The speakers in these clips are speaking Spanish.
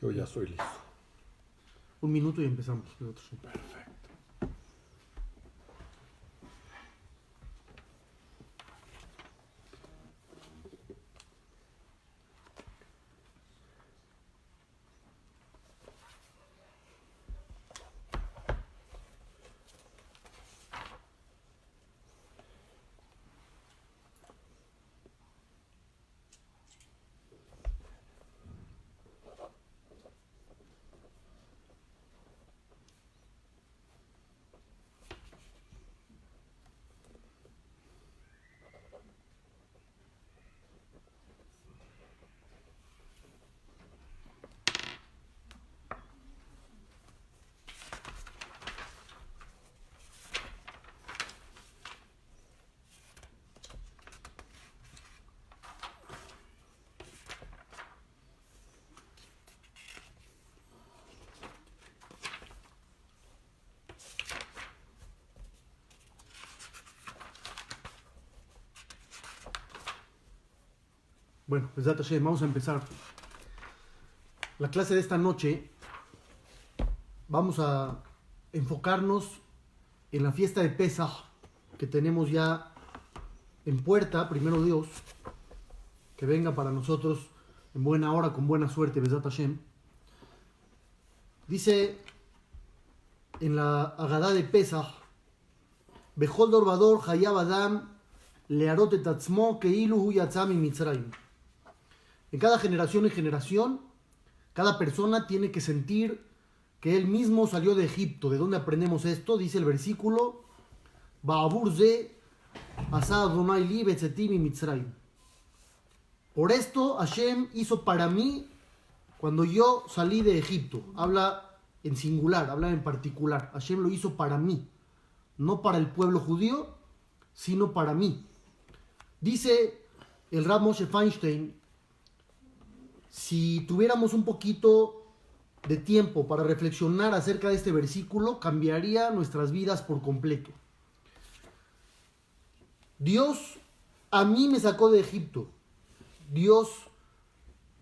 Yo ya soy listo. Un minuto y empezamos. Perfecto. Bueno, pues vamos a empezar. La clase de esta noche vamos a enfocarnos en la fiesta de Pesaj que tenemos ya en puerta. Primero Dios, que venga para nosotros en buena hora, con buena suerte, Bezat Hashem. Dice en la Agadá de Pesaj: Bechol Dorvador Hayav Adam Learot et Atzmo Keilu Hu Yatza mi Mitzrayim. En cada generación y generación, cada persona tiene que sentir que él mismo salió de Egipto. ¿De dónde aprendemos esto? Dice el versículo: Ba'avur ze asa Adonai li betzeti mi Mitzrayim. Por esto Hashem hizo para mí cuando yo salí de Egipto. Habla en singular, habla en particular. Hashem lo hizo para mí, no para el pueblo judío, sino para mí. Dice el Rav Moshe Feinstein: si tuviéramos un poquito de tiempo para reflexionar acerca de este versículo, cambiaría nuestras vidas por completo. Dios a mí me sacó de Egipto. Dios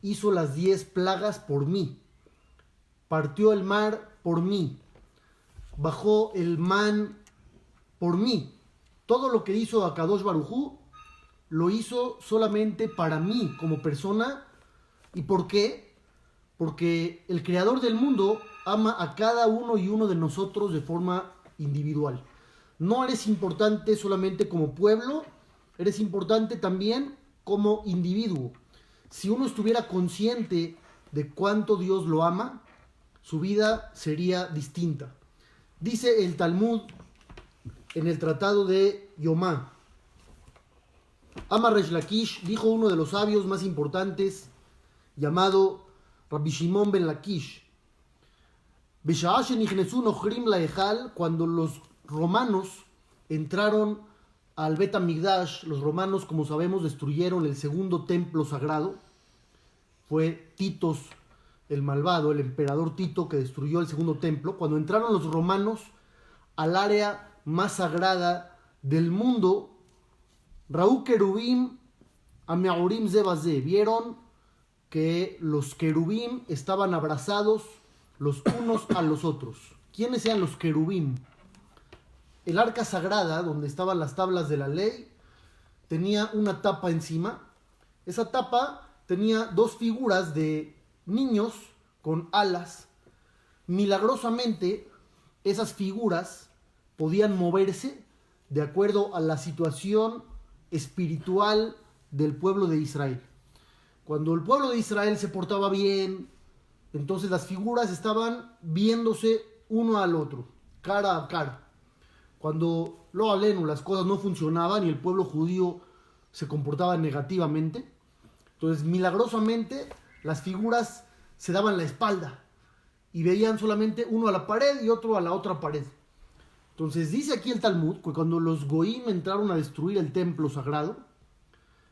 hizo las 10 plagas por mí. Partió el mar por mí. Bajó el man por mí. Todo lo que hizo Akadosh Baruj Hu lo hizo solamente para mí como persona. ¿Y por qué? Porque el creador del mundo ama a cada uno y uno de nosotros de forma individual. No eres importante solamente como pueblo, eres importante también como individuo. Si uno estuviera consciente de cuánto Dios lo ama, su vida sería distinta. Dice el Talmud en el tratado de Yomá: Amar Resh Lakish, dijo uno de los sabios más importantes, llamado Rabbi Shimon ben Lakish: cuando los romanos entraron al Bet HaMikdash, los romanos, como sabemos, destruyeron el segundo templo sagrado. Fue Titos el malvado, el emperador Tito, que destruyó el segundo templo. Cuando entraron los romanos al área más sagrada del mundo, Raú Kerubim Ameaurim Zebaze, vieron que los querubim estaban abrazados los unos a los otros. ¿Quiénes eran los querubim? El arca sagrada, donde estaban las tablas de la ley, tenía una tapa encima. Esa tapa tenía 2 figuras de niños con alas. Milagrosamente, esas figuras podían moverse de acuerdo a la situación espiritual del pueblo de Israel. Cuando el pueblo de Israel se portaba bien, entonces las figuras estaban viéndose uno al otro, cara a cara. Cuando lo aleno, las cosas no funcionaban y el pueblo judío se comportaba negativamente, entonces milagrosamente las figuras se daban la espalda y veían solamente uno a la pared y otro a la otra pared. Entonces dice aquí el Talmud que cuando los goim entraron a destruir el templo sagrado,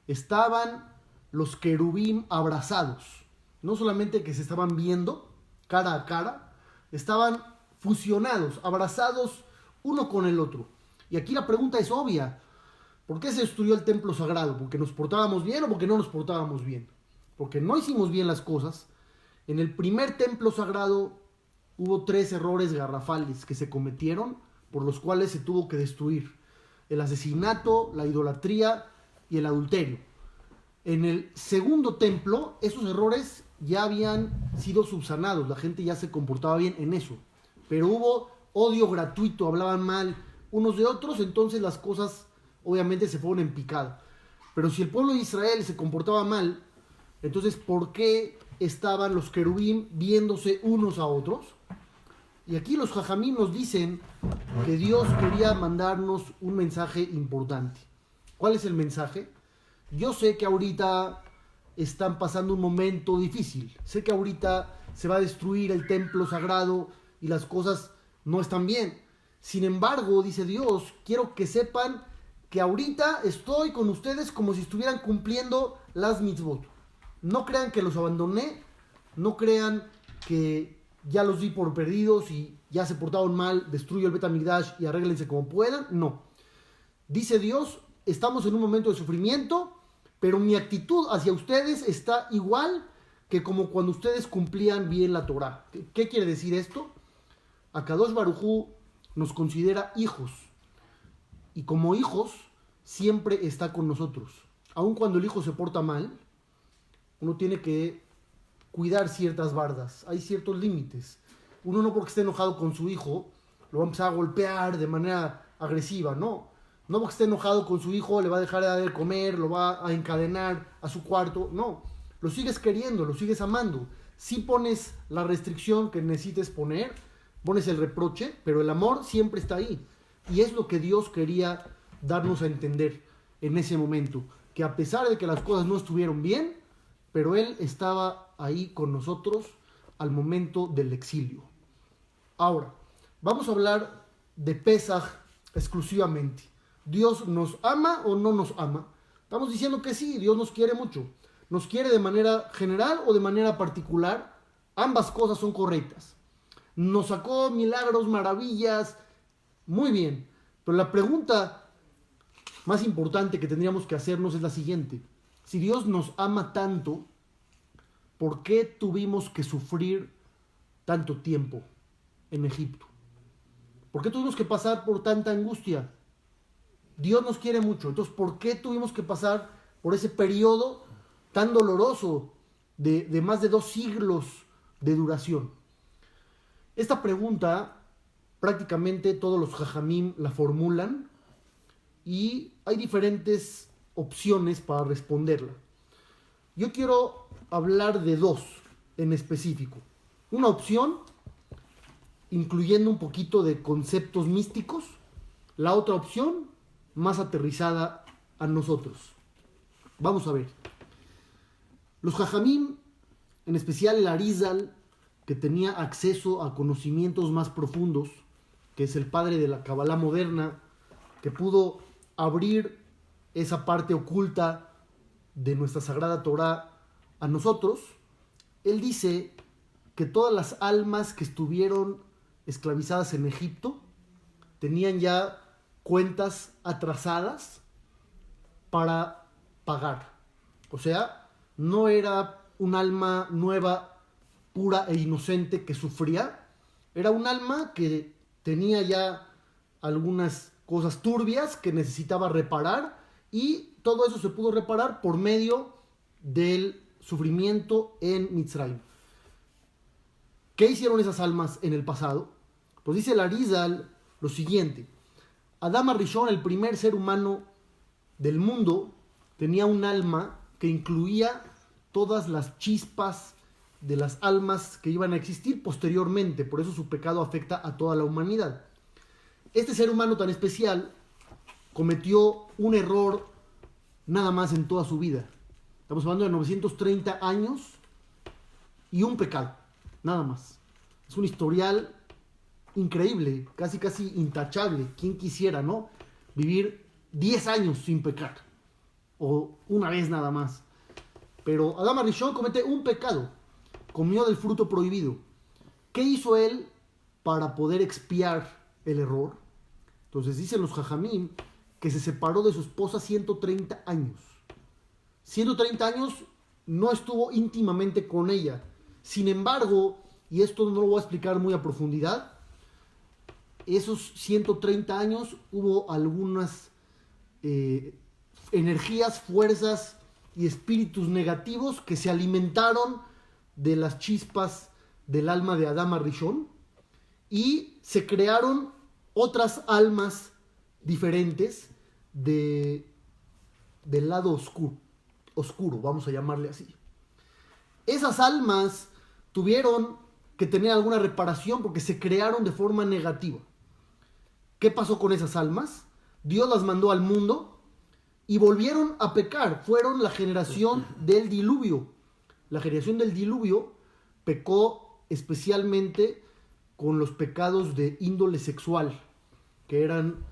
estaban los querubim abrazados. No solamente que se estaban viendo cara a cara, estaban fusionados, abrazados uno con el otro. Y aquí la pregunta es obvia: ¿por qué se destruyó el templo sagrado? ¿Porque nos portábamos bien o porque no nos portábamos bien? Porque no hicimos bien las cosas En el primer templo sagrado hubo 3 errores garrafales que se cometieron, por los cuales se tuvo que destruir: el asesinato, la idolatría y el adulterio. En el segundo templo, esos errores ya habían sido subsanados, la gente ya se comportaba bien en eso, pero hubo odio gratuito, hablaban mal unos de otros, entonces las cosas obviamente se fueron en picada. Pero si el pueblo de Israel se comportaba mal, entonces ¿por qué estaban los querubín viéndose unos a otros? Y aquí los jajamim nos dicen que Dios quería mandarnos un mensaje importante. ¿Cuál es el mensaje? Yo sé que ahorita están pasando un momento difícil. Sé que ahorita se va a destruir el templo sagrado y las cosas no están bien. Sin embargo, dice Dios, quiero que sepan que ahorita estoy con ustedes como si estuvieran cumpliendo las mitzvot. No crean que los abandoné, no crean que ya los di por perdidos y ya se portaron mal, destruyo el Bet HaMikdash y arréglense como puedan. No. Dice Dios, estamos en un momento de sufrimiento, pero mi actitud hacia ustedes está igual que como cuando ustedes cumplían bien la Torah. ¿Qué quiere decir esto? Akadosh Baruj Hu nos considera hijos, y como hijos siempre está con nosotros. Aun cuando el hijo se porta mal, uno tiene que cuidar ciertas bardas, hay ciertos límites. Uno no porque esté enojado con su hijo lo va a empezar a golpear de manera agresiva, no. No porque esté enojado con su hijo le va a dejar de dar de comer, lo va a encadenar a su cuarto, no. Lo sigues queriendo, lo sigues amando. Sí pones la restricción que necesites poner, pones el reproche, pero el amor siempre está ahí. Y es lo que Dios quería darnos a entender en ese momento, que a pesar de que las cosas no estuvieron bien, pero Él estaba ahí con nosotros al momento del exilio. Ahora, vamos a hablar de Pesaj exclusivamente. ¿Dios nos ama o no nos ama? Estamos diciendo que sí, Dios nos quiere mucho. ¿Nos quiere de manera general o de manera particular? Ambas cosas son correctas. Nos sacó milagros, maravillas, muy bien. Pero la pregunta más importante que tendríamos que hacernos es la siguiente. Si Dios nos ama tanto, ¿por qué tuvimos que sufrir tanto tiempo en Egipto? ¿Por qué tuvimos que pasar por tanta angustia? Dios nos quiere mucho, entonces ¿por qué tuvimos que pasar por ese periodo tan doloroso de más de 2 siglos de duración? Esta pregunta prácticamente todos los jajamim la formulan y hay diferentes opciones para responderla. Yo quiero hablar de 2 en específico. Una opción, incluyendo un poquito de conceptos místicos. La otra opción, más aterrizada a nosotros. Vamos a ver. Los jajamim, en especial el Arizal, que tenía acceso a conocimientos más profundos, que es el padre de la Kabbalah moderna, que pudo abrir esa parte oculta de nuestra sagrada Torah a nosotros, él dice que todas las almas que estuvieron esclavizadas en Egipto tenían ya cuentas atrasadas para pagar. O sea, no era un alma nueva, pura e inocente que sufría, era un alma que tenía ya algunas cosas turbias que necesitaba reparar, y todo eso se pudo reparar por medio del sufrimiento en Mitzrayim. ¿Qué hicieron esas almas en el pasado? Pues dice el Arizal lo siguiente: Adán Arishon, el primer ser humano del mundo, tenía un alma que incluía todas las chispas de las almas que iban a existir posteriormente, por eso su pecado afecta a toda la humanidad. Este ser humano tan especial cometió un error nada más en toda su vida. Estamos hablando de 930 años y un pecado, nada más. Es un historial increíble, casi intachable. ¿Quién quisiera, no? Vivir 10 años sin pecar, o una vez nada más. Pero Adán Arishon comete un pecado, comió del fruto prohibido. ¿Qué hizo él para poder expiar el error? Entonces dicen los jajamim que se separó de su esposa 130 años. 130 años no estuvo íntimamente con ella, Sin embargo, y esto no lo voy a explicar muy a profundidad, esos 130 años hubo algunas energías, fuerzas y espíritus negativos que se alimentaron de las chispas del alma de Adán Arishon y se crearon otras almas diferentes del lado oscuro, vamos a llamarle así. Esas almas tuvieron que tener alguna reparación porque se crearon de forma negativa. ¿Qué pasó con esas almas? Dios las mandó al mundo y volvieron a pecar. Fueron la generación del diluvio. La generación del diluvio pecó especialmente con los pecados de índole sexual, que eran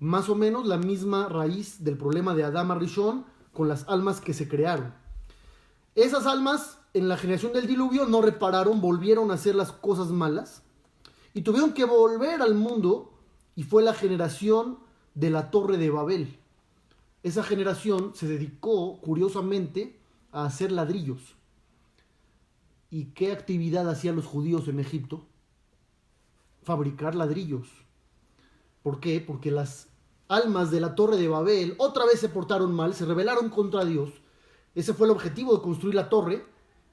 más o menos la misma raíz del problema de Adán Arishon con las almas que se crearon. Esas almas en la generación del diluvio no repararon, volvieron a hacer las cosas malas y tuvieron que volver al mundo, y fue la generación de la Torre de Babel. Esa generación se dedicó, curiosamente, a hacer ladrillos. ¿Y qué actividad hacían los judíos en Egipto? Fabricar ladrillos. ¿Por qué? Porque las almas de la Torre de Babel otra vez se portaron mal, se rebelaron contra Dios. Ese fue el objetivo de construir la torre.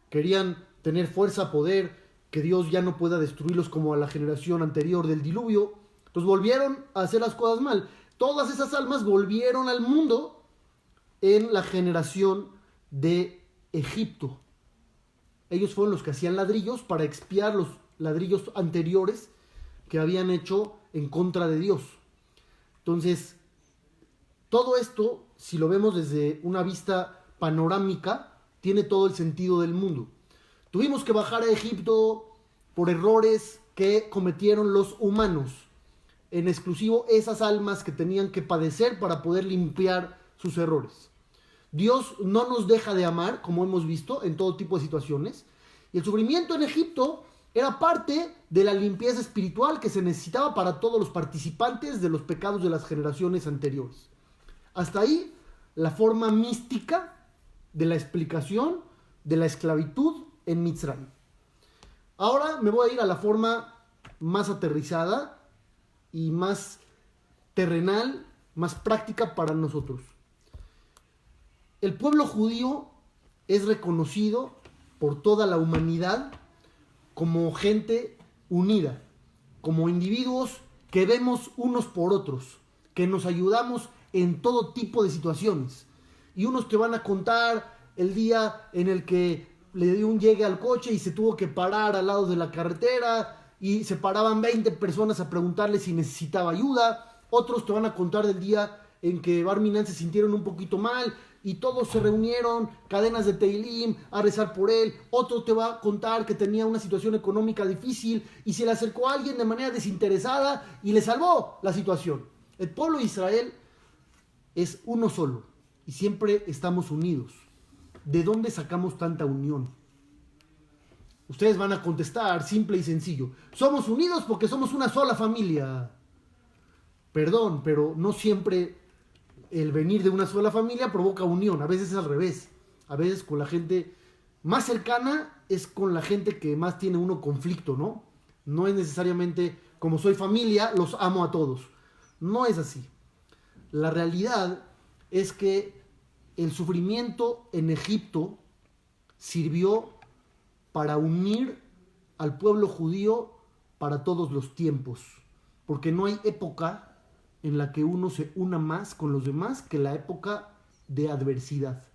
Querían tener fuerza, poder, que Dios ya no pueda destruirlos como a la generación anterior del diluvio. Entonces volvieron a hacer las cosas mal. Todas esas almas volvieron al mundo en la generación de Egipto. Ellos fueron los que hacían ladrillos para expiar los ladrillos anteriores que habían hecho en contra de Dios. Entonces, todo esto, si lo vemos desde una vista panorámica, tiene todo el sentido del mundo. Tuvimos que bajar a Egipto por errores que cometieron los humanos, en exclusivo esas almas que tenían que padecer para poder limpiar sus errores. Dios no nos deja de amar, como hemos visto, en todo tipo de situaciones. Y el sufrimiento en Egipto era parte de la limpieza espiritual que se necesitaba para todos los participantes de los pecados de las generaciones anteriores. Hasta ahí, la forma mística de la explicación de la esclavitud en Mitzrayim. Ahora me voy a ir a la forma más aterrizada y más terrenal, más práctica para nosotros. El pueblo judío es reconocido por toda la humanidad como gente unida, como individuos que vemos unos por otros, que nos ayudamos en todo tipo de situaciones. Y unos te van a contar el día en el que le dio un llegue al coche y se tuvo que parar al lado de la carretera y se paraban 20 personas a preguntarle si necesitaba ayuda. Otros te van a contar del día en que Barminan se sintieron un poquito mal y todos se reunieron, cadenas de Teilim, a rezar por él. Otro te va a contar que tenía una situación económica difícil y se le acercó a alguien de manera desinteresada y le salvó la situación. El pueblo de Israel es uno solo y siempre estamos unidos. ¿De dónde sacamos tanta unión? Ustedes van a contestar simple y sencillo: somos unidos porque somos una sola familia. Perdón, pero no siempre el venir de una sola familia provoca unión. A veces es al revés. A veces con la gente más cercana es con la gente que más tiene uno conflicto, ¿no? No es necesariamente como soy familia, los amo a todos. No es así. La realidad es que el sufrimiento en Egipto sirvió para unir al pueblo judío para todos los tiempos. Porque no hay época en la que uno se una más con los demás que la época de adversidad.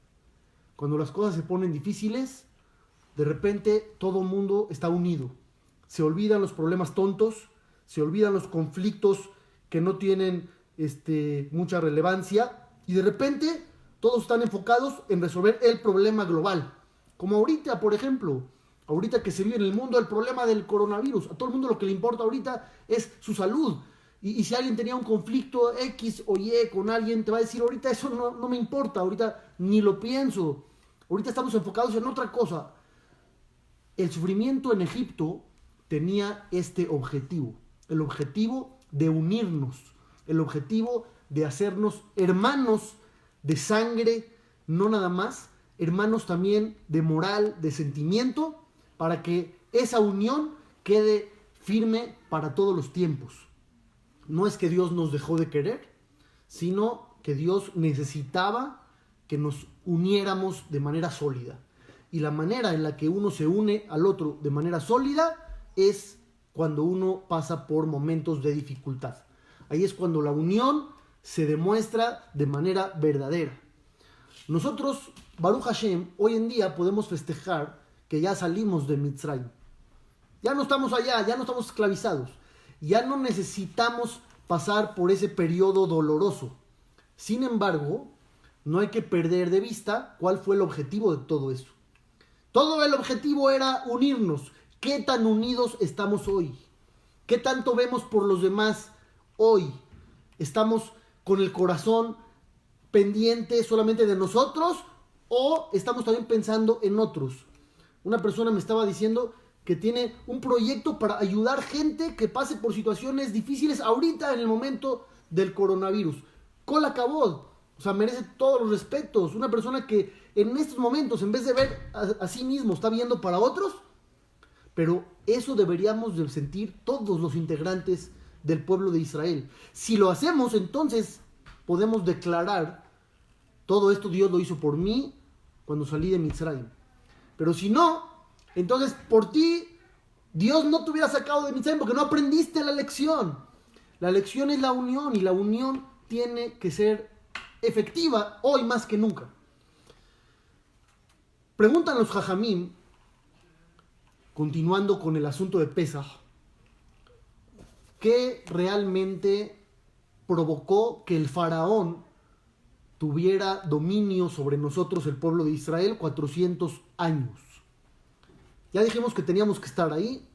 Cuando las cosas se ponen difíciles, de repente todo el mundo está unido. Se olvidan los problemas tontos, se olvidan los conflictos que no tienen mucha relevancia, y de repente todos están enfocados en resolver el problema global. Como ahorita, por ejemplo, ahorita que se vive en el mundo el problema del coronavirus. A todo el mundo lo que le importa ahorita es su salud. Y si alguien tenía un conflicto X o Y con alguien, te va a decir: ahorita eso no me importa, ahorita ni lo pienso. Ahorita estamos enfocados en otra cosa. El sufrimiento en Egipto tenía este objetivo. El objetivo de unirnos. El objetivo de hacernos hermanos de sangre, no nada más. Hermanos también de moral, de sentimiento, para que esa unión quede firme para todos los tiempos. No es que Dios nos dejó de querer, sino que Dios necesitaba que nos uniéramos de manera sólida. Y la manera en la que uno se une al otro de manera sólida es cuando uno pasa por momentos de dificultad. Ahí es cuando la unión se demuestra de manera verdadera. Nosotros, Baruch Hashem, hoy en día podemos festejar que ya salimos de Mitzrayim. Ya no estamos allá, ya no estamos esclavizados. Ya no necesitamos pasar por ese periodo doloroso. Sin embargo, no hay que perder de vista cuál fue el objetivo de todo eso. Todo el objetivo era unirnos. ¿Qué tan unidos estamos hoy? ¿Qué tanto vemos por los demás hoy? ¿Estamos con el corazón pendiente solamente de nosotros o estamos también pensando en otros? Una persona me estaba diciendo que tiene un proyecto para ayudar gente que pase por situaciones difíciles ahorita en el momento del coronavirus. Kol hakavod, o sea, merece todos los respetos. Una persona que en estos momentos, en vez de ver a sí mismo, está viendo para otros. Pero eso deberíamos de sentir todos los integrantes del pueblo de Israel. Si lo hacemos, entonces podemos declarar: todo esto Dios lo hizo por mí cuando salí de Mitzrayim. Pero si no, entonces por ti Dios no te hubiera sacado de Mitzrayim porque no aprendiste la lección. La lección es la unión y la unión tiene que ser efectiva hoy más que nunca. Preguntan los Jajamim, continuando con el asunto de Pesaj, ¿qué realmente provocó que el faraón tuviera dominio sobre nosotros, el pueblo de Israel, 400 años? Ya dijimos que teníamos que estar ahí,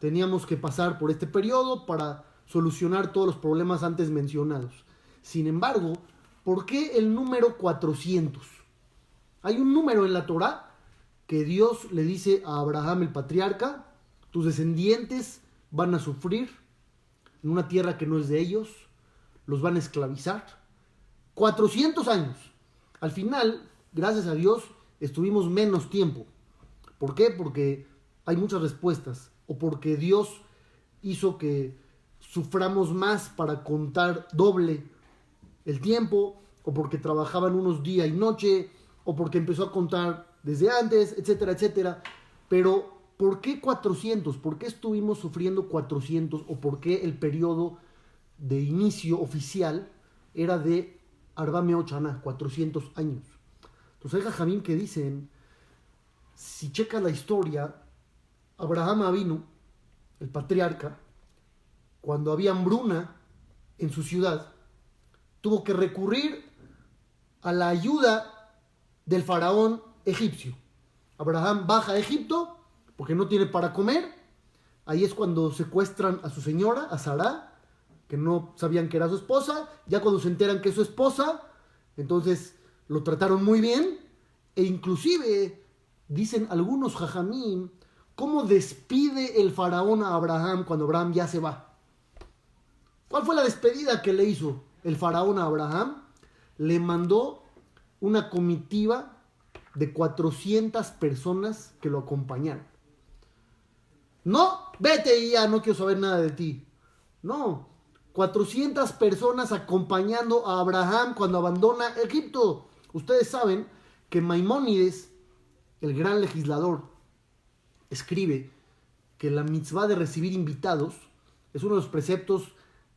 teníamos que pasar por este periodo para solucionar todos los problemas antes mencionados. Sin embargo, ¿por qué el número 400? Hay un número en la Torá que Dios le dice a Abraham, el patriarca: tus descendientes van a sufrir en una tierra que no es de ellos, los van a esclavizar. 400 años. Al final, gracias a Dios, estuvimos menos tiempo. ¿Por qué? Porque hay muchas respuestas. O porque Dios hizo que suframos más para contar doble el tiempo, o porque trabajaban unos día y noche, o porque empezó a contar desde antes, etcétera, etcétera. Pero, ¿por qué 400? ¿Por qué estuvimos sufriendo 400? ¿O por qué el periodo de inicio oficial era de Arba Meot Shana, 400 años? Entonces hay Jajamim que dicen, si checas la historia, Abraham Avinu, el patriarca, cuando había hambruna en su ciudad, tuvo que recurrir a la ayuda del faraón egipcio. Abraham baja a Egipto porque no tiene para comer. Ahí es cuando secuestran a su señora, a Sará, que no sabían que era su esposa. Ya cuando se enteran que es su esposa, entonces lo trataron muy bien. E inclusive, dicen algunos jajamim, cómo despide el faraón a Abraham cuando Abraham ya se va. ¿Cuál fue la despedida que le hizo el faraón a Abraham? Le mandó una comitiva de 400 personas que lo acompañaron. No, vete y ya, no quiero saber nada de ti. No, 400 personas acompañando a Abraham cuando abandona Egipto. Ustedes saben que Maimónides, el gran legislador, escribe que la mitzvah de recibir invitados es uno de los preceptos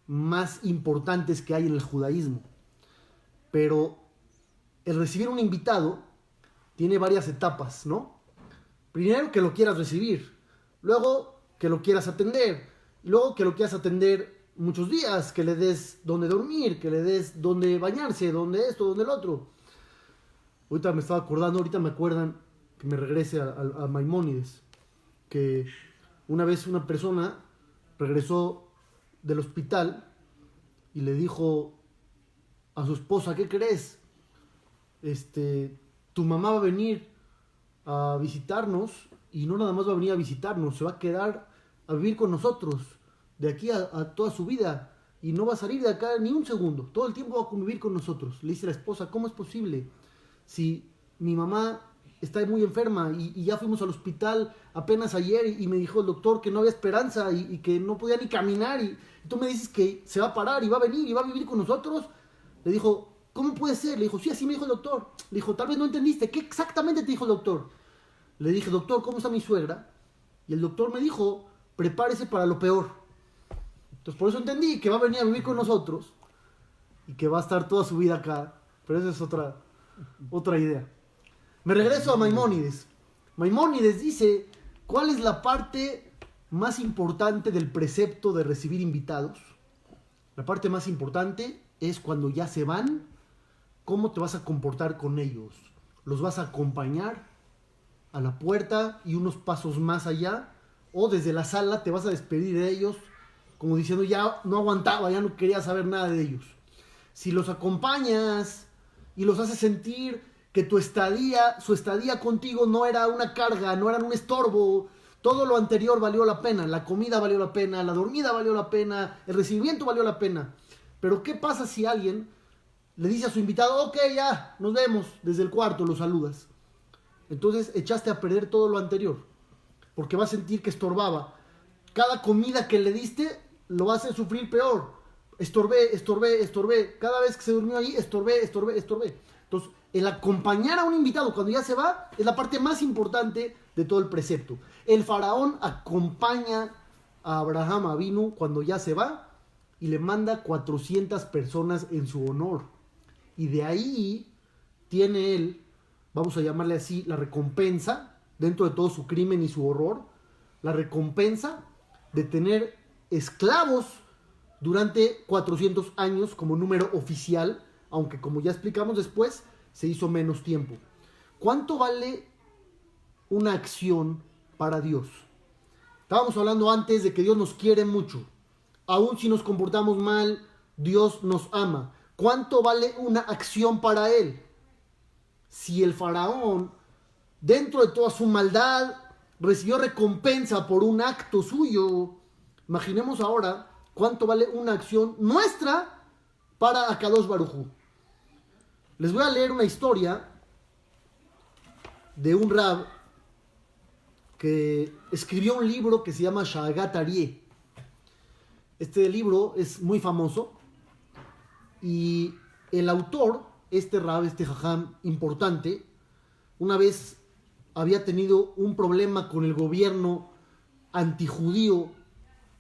más importantes que hay en el judaísmo. Pero el recibir un invitado tiene varias etapas, ¿no? Primero, que lo quieras recibir. Luego, que lo quieras atender. Luego, que lo quieras atender muchos días. Que le des donde dormir, que le des donde bañarse, donde esto, donde el otro. Ahorita me estaba acordando, ahorita me acuerdan que me regrese a Maimónides. Que una vez una persona regresó del hospital y le dijo a su esposa: ¿qué crees? Tu mamá va a venir a visitarnos, y no nada más va a venir a visitarnos, se va a quedar a vivir con nosotros de aquí a toda su vida, y no va a salir de acá ni un segundo, todo el tiempo va a convivir con nosotros. Le dice la esposa: ¿cómo es posible? Si mi mamá está muy enferma y ya fuimos al hospital apenas ayer y me dijo el doctor que no había esperanza y que no podía ni caminar y tú me dices que se va a parar y va a venir y va a vivir con nosotros. Le dijo, ¿cómo puede ser? Le dijo, sí, así me dijo el doctor. Le dijo, tal vez no entendiste, ¿qué exactamente te dijo el doctor? Le dije, doctor, ¿cómo está mi suegra? Y el doctor me dijo, prepárese para lo peor. Entonces por eso entendí que va a venir a vivir con nosotros y que va a estar toda su vida acá. Pero esa es otra idea. Me regreso a Maimónides. Maimónides dice, ¿cuál es la parte más importante del precepto de recibir invitados? La parte más importante es cuando ya se van, ¿cómo te vas a comportar con ellos? ¿Los vas a acompañar a la puerta y unos pasos más allá? ¿O desde la sala te vas a despedir de ellos como diciendo ya no aguantaba, ya no quería saber nada de ellos? Si los acompañas y los haces sentir que su estadía contigo no era una carga, no era un estorbo, todo lo anterior valió la pena, la comida valió la pena, la dormida valió la pena, el recibimiento valió la pena. Pero ¿qué pasa si alguien le dice a su invitado, ok, ya, nos vemos, desde el cuarto lo saludas? Entonces echaste a perder todo lo anterior, porque va a sentir que estorbaba. Cada comida que le diste lo va a hacer sufrir peor. Estorbé. Cada vez que se durmió ahí, estorbé. Entonces, el acompañar a un invitado cuando ya se va es la parte más importante de todo el precepto. El faraón acompaña a Abraham Avinu cuando ya se va y le manda 400 personas en su honor. Y de ahí tiene él, vamos a llamarle así, la recompensa, dentro de todo su crimen y su horror, la recompensa de tener esclavos durante 400 años como número oficial, aunque como ya explicamos después, se hizo menos tiempo. ¿Cuánto vale una acción para Dios? Estábamos hablando antes de que Dios nos quiere mucho. Aún si nos comportamos mal, Dios nos ama. ¿Cuánto vale una acción para Él? Si el faraón, dentro de toda su maldad, recibió recompensa por un acto suyo, imaginemos ahora cuánto vale una acción nuestra para Akadosh Baruj Hu. Les voy a leer una historia de un rab que escribió un libro que se llama Shagat Aryeh. Este libro es muy famoso y el autor, este rab, este jajam importante, una vez había tenido un problema con el gobierno antijudío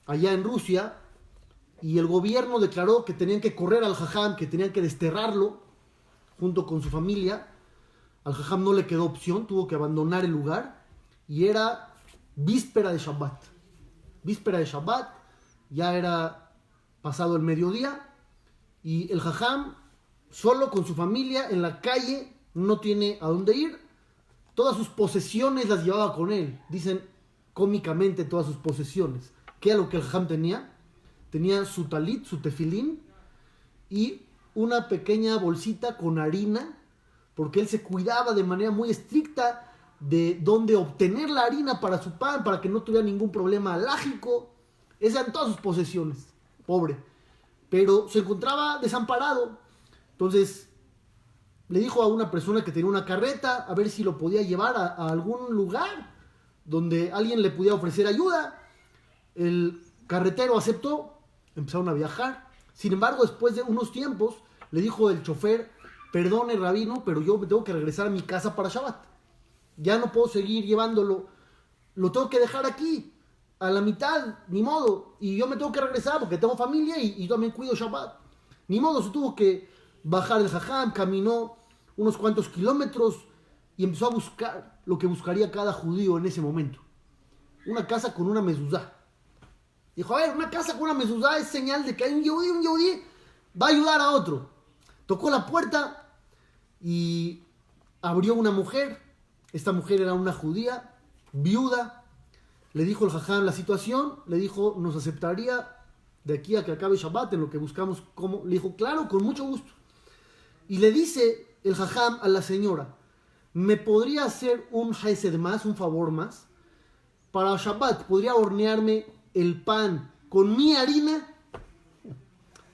allá en Rusia y el gobierno declaró que tenían que correr al jajam, que tenían que desterrarlo junto con su familia. Al jajam no le quedó opción, tuvo que abandonar el lugar y era víspera de Shabbat. Víspera de Shabbat, ya era pasado el mediodía y el jajam solo con su familia en la calle, no tiene a dónde ir. Todas sus posesiones las llevaba con él. Dicen cómicamente todas sus posesiones. ¿Qué era lo que el jajam tenía? Tenía su talit, su tefilín y una pequeña bolsita con harina, porque él se cuidaba de manera muy estricta de dónde obtener la harina para su pan, para que no tuviera ningún problema alágico. Esas eran todas sus posesiones, pobre. Pero se encontraba desamparado. Entonces le dijo a una persona que tenía una carreta a ver si lo podía llevar a algún lugar donde alguien le pudiera ofrecer ayuda. El carretero aceptó, empezaron a viajar. Sin embargo, después de unos tiempos, le dijo el chofer, perdone rabino, pero yo me tengo que regresar a mi casa para Shabbat. Ya no puedo seguir llevándolo, lo tengo que dejar aquí, a la mitad, ni modo. Y yo me tengo que regresar porque tengo familia y también cuido Shabbat. Ni modo, se tuvo que bajar el jajam, caminó unos cuantos kilómetros y empezó a buscar lo que buscaría cada judío en ese momento. Una casa con una mezuzá. Dijo, a ver, una casa con una mezuzá es señal de que hay un yehudí va a ayudar a otro. Tocó la puerta y abrió una mujer. Esta mujer era una judía, viuda. Le dijo el jajam la situación, le dijo, nos aceptaría de aquí a que acabe Shabbat en lo que buscamos. ¿Cómo? Le dijo, claro, con mucho gusto. Y le dice el jajam a la señora, ¿me podría hacer un hesed más, un favor más? Para Shabbat, ¿podría hornearme el pan con mi harina?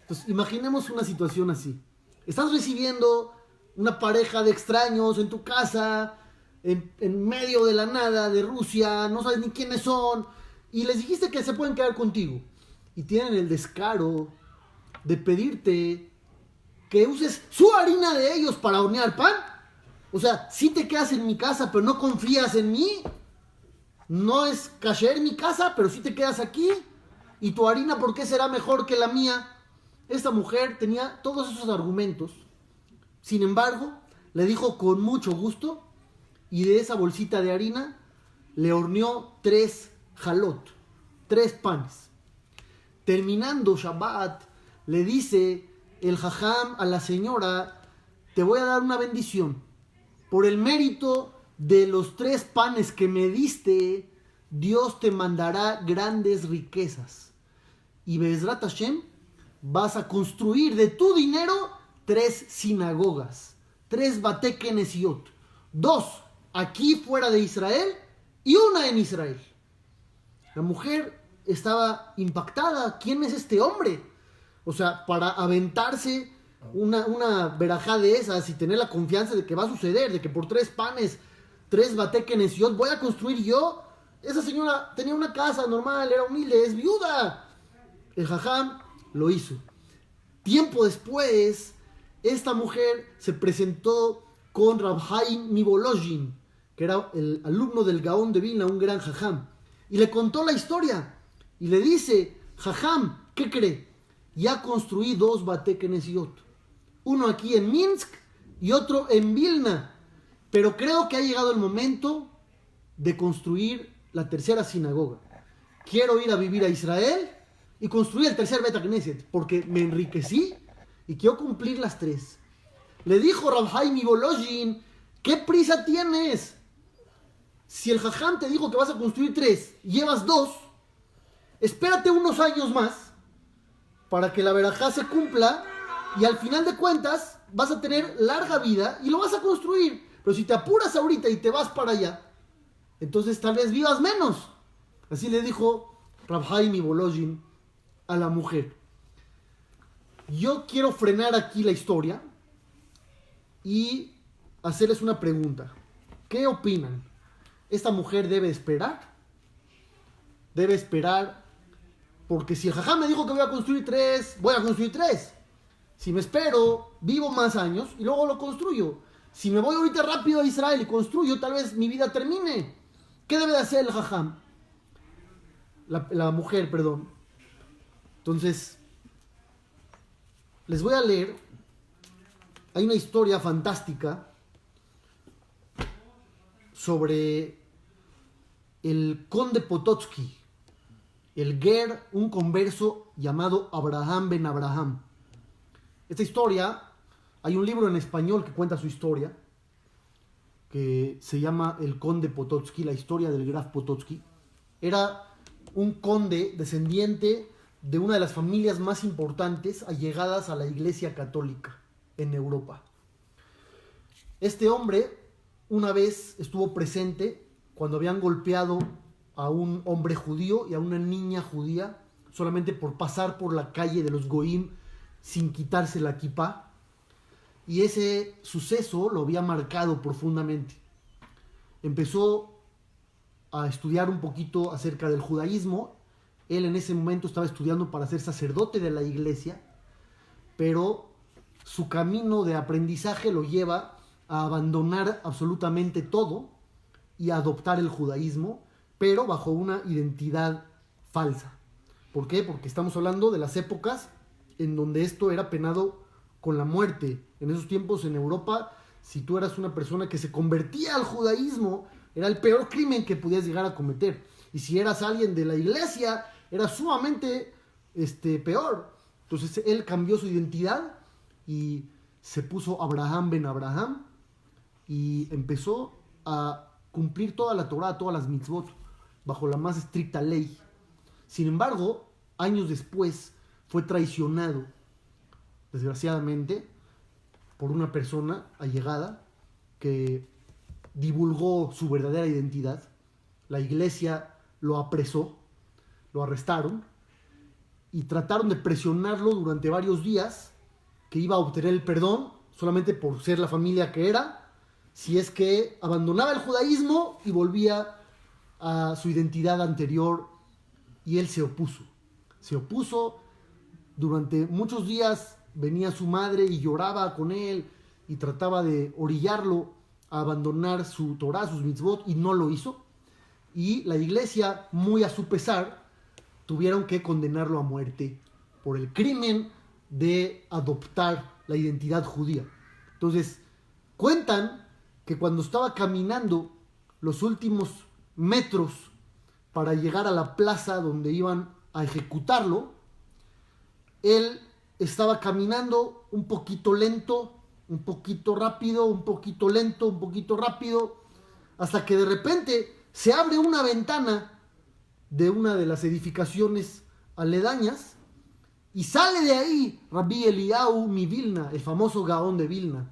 Entonces, imaginemos una situación así. Estás recibiendo una pareja de extraños en tu casa, en medio de la nada de Rusia, no sabes ni quiénes son, y les dijiste que se pueden quedar contigo. Y tienen el descaro de pedirte que uses su harina de ellos para hornear pan. O sea, si te quedas en mi casa, pero no confías en mí. No es kasher mi casa, pero si te quedas aquí. Y tu harina, ¿por qué será mejor que la mía? Esta mujer tenía todos esos argumentos. Sin embargo, le dijo con mucho gusto, y de esa bolsita de harina le horneó 3 jalot, 3 panes. Terminando Shabbat, le dice el jajam a la señora: te voy a dar una bendición. Por el mérito de los 3 panes que me diste, Dios te mandará grandes riquezas. Y Be'ezrat Hashem, vas a construir de tu dinero 3 sinagogas, 3 Batei Kenesiot, 2 aquí fuera de Israel y 1 en Israel. La mujer estaba impactada. ¿Quién es este hombre? O sea, para aventarse una verajá de esas y tener la confianza de que va a suceder, de que por 3 panes, 3 Batei Kenesiot voy a construir yo. Esa señora tenía una casa normal, era humilde, es viuda. El jajam lo hizo. Tiempo después, esta mujer se presentó con Rab Haim Mivolojin, que era el alumno del Gaón de Vilna, un gran jajam, y le contó la historia. Y le dice: jajam, ¿qué cree? Ya construí 2 Batei Kenesiot, uno aquí en Minsk y otro en Vilna, pero creo que ha llegado el momento de construir la 3ª sinagoga. Quiero ir a vivir a Israel y construir el 3er Beit HaKnesset, porque me enriquecí y quiero cumplir las 3. Le dijo Rab Haim Mivolojin: ¿qué prisa tienes? Si el jajam te dijo que vas a construir 3, llevas 2, espérate unos años más para que la verajá se cumpla, y al final de cuentas vas a tener larga vida y lo vas a construir. Pero si te apuras ahorita y te vas para allá, entonces tal vez vivas menos. Así le dijo Rab Haim Mivolojin a la mujer. Yo quiero frenar aquí la historia y hacerles una pregunta. ¿Qué opinan? ¿Esta mujer debe esperar? Debe esperar, porque si el jajam me dijo que voy a construir 3, voy a construir 3. Si me espero, vivo más años y luego lo construyo. Si me voy ahorita rápido a Israel y construyo, tal vez mi vida termine. ¿Qué debe de hacer el jajam? La mujer, perdón. Entonces, les voy a leer. Hay una historia fantástica sobre el conde Potocki, el ger, un converso llamado Abraham ben Abraham. Esta historia, hay un libro en español que cuenta su historia, que se llama El conde Potocki, la historia del Graf Potocki. Era un conde descendiente de una de las familias más importantes allegadas a la Iglesia Católica en Europa. Este hombre una vez estuvo presente cuando habían golpeado a un hombre judío y a una niña judía solamente por pasar por la calle de los Goim sin quitarse la kipá, y ese suceso lo había marcado profundamente. Empezó a estudiar un poquito acerca del judaísmo. Él en ese momento estaba estudiando para ser sacerdote de la iglesia, pero su camino de aprendizaje lo lleva a abandonar absolutamente todo y a adoptar el judaísmo, pero bajo una identidad falsa. ¿Por qué? Porque estamos hablando de las épocas en donde esto era penado con la muerte. En esos tiempos en Europa, si tú eras una persona que se convertía al judaísmo, era el peor crimen que podías llegar a cometer. Y si eras alguien de la iglesia, era sumamente peor. Entonces él cambió su identidad y se puso Abraham ben Abraham y empezó a cumplir toda la Torah, todas las mitzvot, bajo la más estricta ley. Sin embargo, años después fue traicionado, desgraciadamente, por una persona allegada que divulgó su verdadera identidad. La iglesia lo apresó, lo arrestaron y trataron de presionarlo durante varios días, que iba a obtener el perdón solamente por ser la familia que era, si es que abandonaba el judaísmo y volvía a su identidad anterior, y él se opuso. Se opuso. Durante muchos días venía su madre y lloraba con él y trataba de orillarlo a abandonar su Torah, sus mitzvot, y no lo hizo. Y la iglesia, muy a su pesar, tuvieron que condenarlo a muerte por el crimen de adoptar la identidad judía. Entonces, cuentan que cuando estaba caminando los últimos metros para llegar a la plaza donde iban a ejecutarlo, él estaba caminando un poquito lento, un poquito rápido, un poquito lento, un poquito rápido, hasta que de repente se abre una ventana de una de las edificaciones aledañas y sale de ahí Rabbi Eliyahu mi Vilna, el famoso Gaón de Vilna,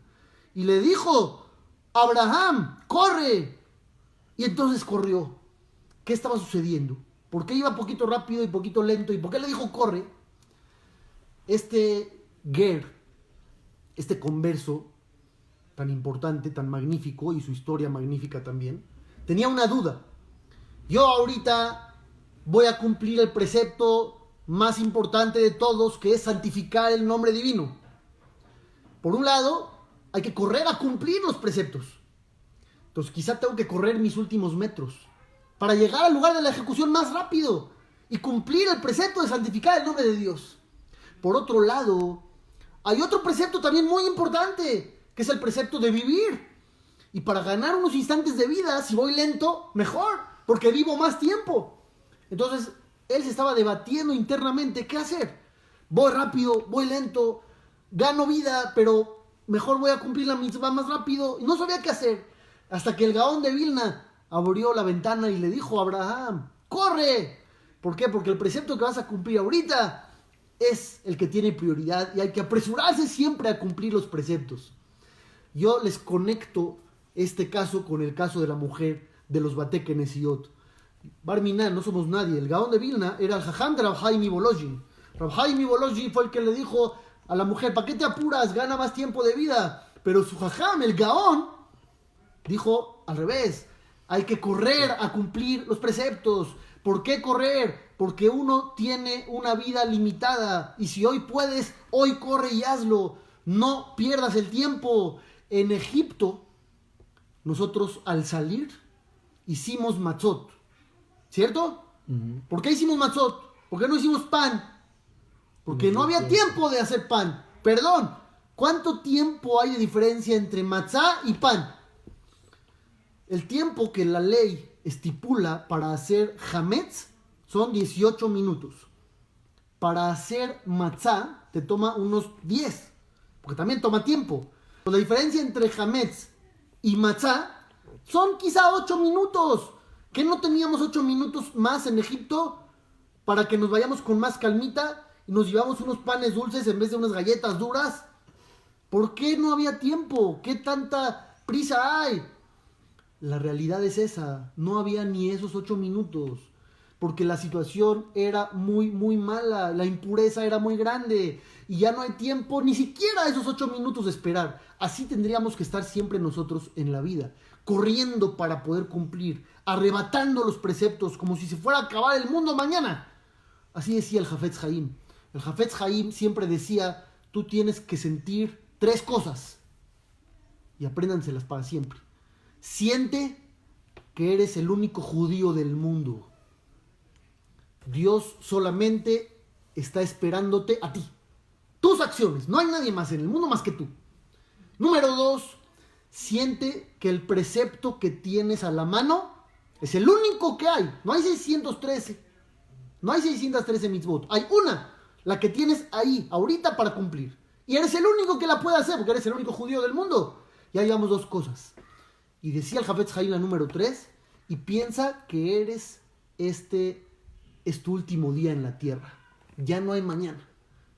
y le dijo: Abraham, corre. Y entonces corrió. ¿Qué estaba sucediendo? ¿Por qué iba poquito rápido y poquito lento? ¿Y por qué le dijo corre? Este ger, este converso tan importante, tan magnífico, y su historia magnífica también, tenía una duda. Yo ahorita voy a cumplir el precepto más importante de todos, que es santificar el nombre divino. Por un lado, hay que correr a cumplir los preceptos. Entonces quizá tengo que correr mis últimos metros para llegar al lugar de la ejecución más rápido y cumplir el precepto de santificar el nombre de Dios. Por otro lado, hay otro precepto también muy importante, que es el precepto de vivir. Y para ganar unos instantes de vida, si voy lento, mejor, porque vivo más tiempo. Entonces, él se estaba debatiendo internamente qué hacer. Voy rápido, voy lento, gano vida, pero mejor voy a cumplir la mitzvah más rápido. Y no sabía qué hacer. Hasta que el Gaón de Vilna abrió la ventana y le dijo a Abraham: ¡corre! ¿Por qué? Porque el precepto que vas a cumplir ahorita es el que tiene prioridad y hay que apresurarse siempre a cumplir los preceptos. Yo les conecto este caso con el caso de la mujer de los Batei Kenesiot. Bar Minan, no somos nadie. El Gaón de Vilna era el jajam de Rav Chaim Volozhin. Rav Chaim Volozhin fue el que le dijo a la mujer: ¿para qué te apuras? Gana más tiempo de vida. Pero su jajam, el Gaón, dijo al revés: hay que correr a cumplir los preceptos. ¿Por qué correr? Porque uno tiene una vida limitada. Y si hoy puedes, hoy corre y hazlo. No pierdas el tiempo. En Egipto, nosotros al salir hicimos matzot. ¿Cierto? Uh-huh. ¿Por qué hicimos matzot? ¿Por qué no hicimos pan? Porque no había tiempo de hacer pan. Perdón. ¿Cuánto tiempo hay de diferencia entre matzá y pan? El tiempo que la ley estipula para hacer hametz son 18 minutos. Para hacer matzá te toma unos 10, porque también toma tiempo. La diferencia entre hametz y matzá son quizá 8 minutos. ¿Que no teníamos 8 minutos más en Egipto para que nos vayamos con más calmita y nos llevamos unos panes dulces en vez de unas galletas duras? ¿Por qué no había tiempo? ¿Qué tanta prisa hay? La realidad es esa, no había ni esos 8 minutos, porque la situación era muy, muy mala, la impureza era muy grande, y ya no hay tiempo ni siquiera esos 8 minutos de esperar. Así tendríamos que estar siempre nosotros en la vida, corriendo para poder cumplir, arrebatando los preceptos, como si se fuera a acabar el mundo mañana. Así decía el Hafetz Haim. El Hafetz Haim siempre decía: tú tienes que sentir 3 cosas, y apréndanselas para siempre. Siente que eres el único judío del mundo. Dios solamente está esperándote a ti. Tus acciones. No hay nadie más en el mundo más que tú. Número 2. Siente que el precepto que tienes a la mano es el único que hay. No hay 613. No hay 613 mitzvot. Hay una, la que tienes ahí, ahorita para cumplir. Y eres el único que la puede hacer porque eres el único judío del mundo. Y ahí llevamos 2 cosas. Y decía el Hafetz Haim la número 3, y piensa que este es tu último día en la tierra. Ya no hay mañana.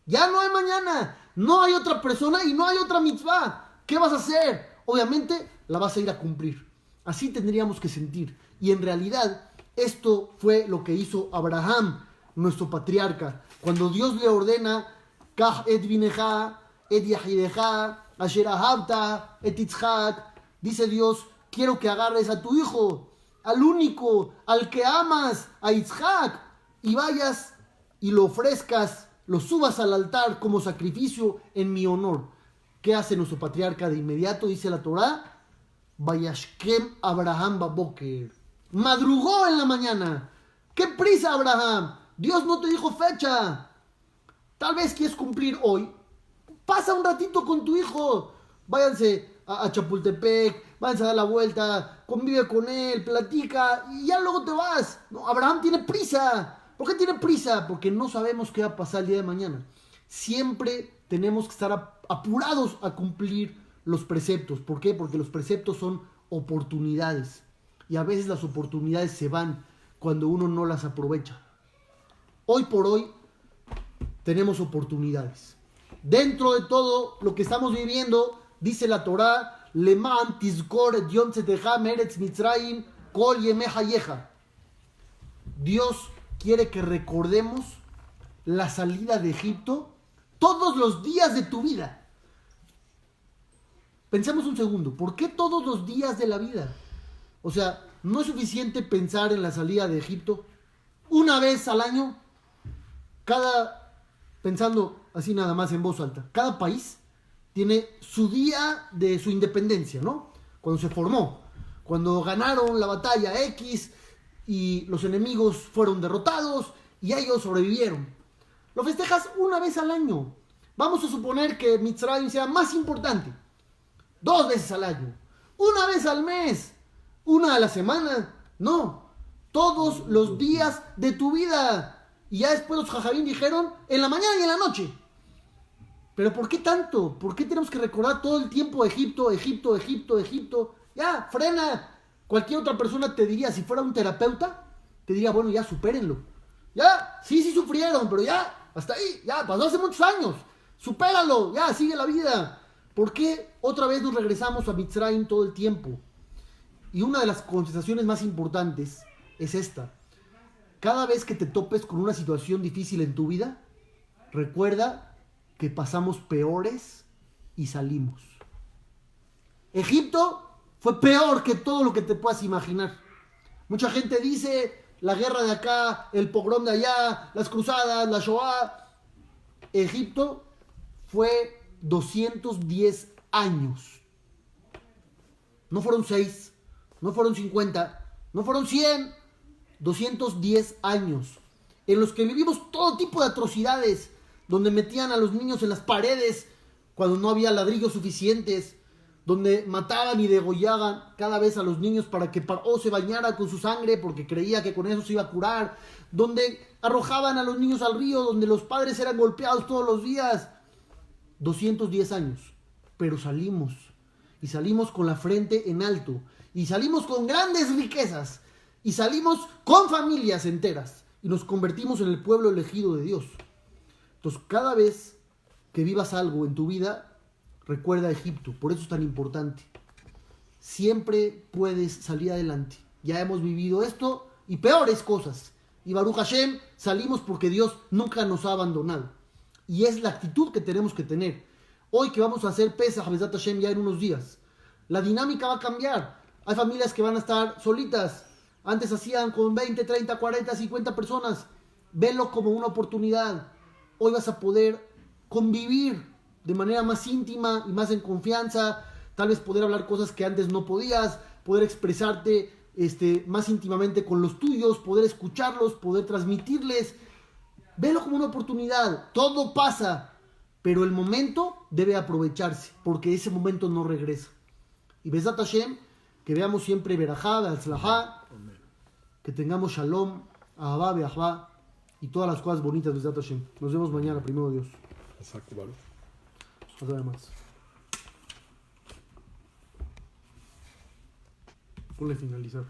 Ya no hay mañana. No hay otra persona y no hay otra mitzvah. ¿Qué vas a hacer? Obviamente la vas a ir a cumplir. Así tendríamos que sentir. Y en realidad esto fue lo que hizo Abraham, nuestro patriarca. Cuando Dios le ordena: Kach et vineja, et yahideja, asher ahavta, et Yitzhak, Dice Dios, quiero que agarres a tu hijo, al único, al que amas, a Isaac, y vayas y lo ofrezcas, lo subas al altar como sacrificio en mi honor. ¿Qué hace nuestro patriarca de inmediato? Dice la Torá, Vayashkem Abraham Baboker. Madrugó en la mañana. ¿Qué prisa, Abraham? Dios no te dijo fecha. Tal vez quieres cumplir hoy. Pasa un ratito con tu hijo. Váyanse a Chapultepec, váyanse a dar la vuelta, convive con él, platica y ya luego te vas. No, Abraham tiene prisa. ¿Por qué tiene prisa? Porque no sabemos qué va a pasar el día de mañana. Siempre tenemos que estar apurados a cumplir los preceptos. ¿Por qué? Porque los preceptos son oportunidades. Y a veces las oportunidades se van cuando uno no las aprovecha. Hoy por hoy tenemos oportunidades. Dentro de todo lo que estamos viviendo, dice la Torá, Leman tizkor et yom tzeteja meretz Mitzrayim kol yemei hayeja. Dios quiere que recordemos la salida de Egipto todos los días de tu vida. Pensemos un segundo, ¿por qué todos los días de la vida? O sea, ¿no es suficiente pensar en la salida de Egipto una vez al año? Pensando así nada más en voz alta, cada país tiene su día de su independencia, ¿no? Cuando se formó, cuando ganaron la batalla X y los enemigos fueron derrotados y ellos sobrevivieron. Lo festejas una vez al año. Vamos a suponer que Mitzrayim sea más importante. 2 veces al año. Una vez al mes. Una a la semana. No. Todos los días de tu vida. Y ya después los jajabín dijeron en la mañana y en la noche. Pero ¿por qué tanto? ¿Por qué tenemos que recordar todo el tiempo Egipto, Egipto, Egipto, Egipto? Ya, frena. Cualquier otra persona te diría, si fuera un terapeuta, te diría, bueno, ya supérenlo. Ya, sí sufrieron, pero ya, hasta ahí, ya, pasó hace muchos años. Supéralo, ya, sigue la vida. ¿Por qué otra vez nos regresamos a Mitzrayim todo el tiempo? Y una de las conversaciones más importantes es esta. Cada vez que te topes con una situación difícil en tu vida, recuerda que pasamos peores y salimos. Egipto fue peor que todo lo que te puedas imaginar. Mucha gente dice la guerra de acá, el pogrom de allá, las cruzadas, la Shoah. Egipto fue 210 años. No fueron 6, no fueron 50, no fueron 100, 210 años en los que vivimos todo tipo de atrocidades, donde metían a los niños en las paredes cuando no había ladrillos suficientes, donde mataban y degollaban cada vez a los niños para que Paró se bañara con su sangre porque creía que con eso se iba a curar, donde arrojaban a los niños al río, donde los padres eran golpeados todos los días. 210 años, pero salimos, y salimos con la frente en alto, y salimos con grandes riquezas, y salimos con familias enteras, y nos convertimos en el pueblo elegido de Dios. Entonces, cada vez que vivas algo en tu vida, recuerda Egipto, por eso es tan importante. Siempre puedes salir adelante. Ya hemos vivido esto y peores cosas. Y Baruch Hashem, salimos porque Dios nunca nos ha abandonado. Y es la actitud que tenemos que tener. Hoy que vamos a hacer Pesach, Bezat Hashem, ya en unos días, la dinámica va a cambiar. Hay familias que van a estar solitas. Antes hacían con 20, 30, 40, 50 personas. Velo como una oportunidad. Hoy vas a poder convivir de manera más íntima y más en confianza, tal vez poder hablar cosas que antes no podías, poder expresarte más íntimamente con los tuyos, poder escucharlos, poder transmitirles. Velo como una oportunidad. Todo pasa, pero el momento debe aprovecharse, porque ese momento no regresa. Y Bezat Hashem, que veamos siempre Berajá, Be'atzlajá, que tengamos Shalom, Ahavá, Be'ahvá y todas las cosas bonitas de Bezat Hashem. Nos vemos mañana, primero Dios. Exacto, Baruch. Más. Ponle finalizar.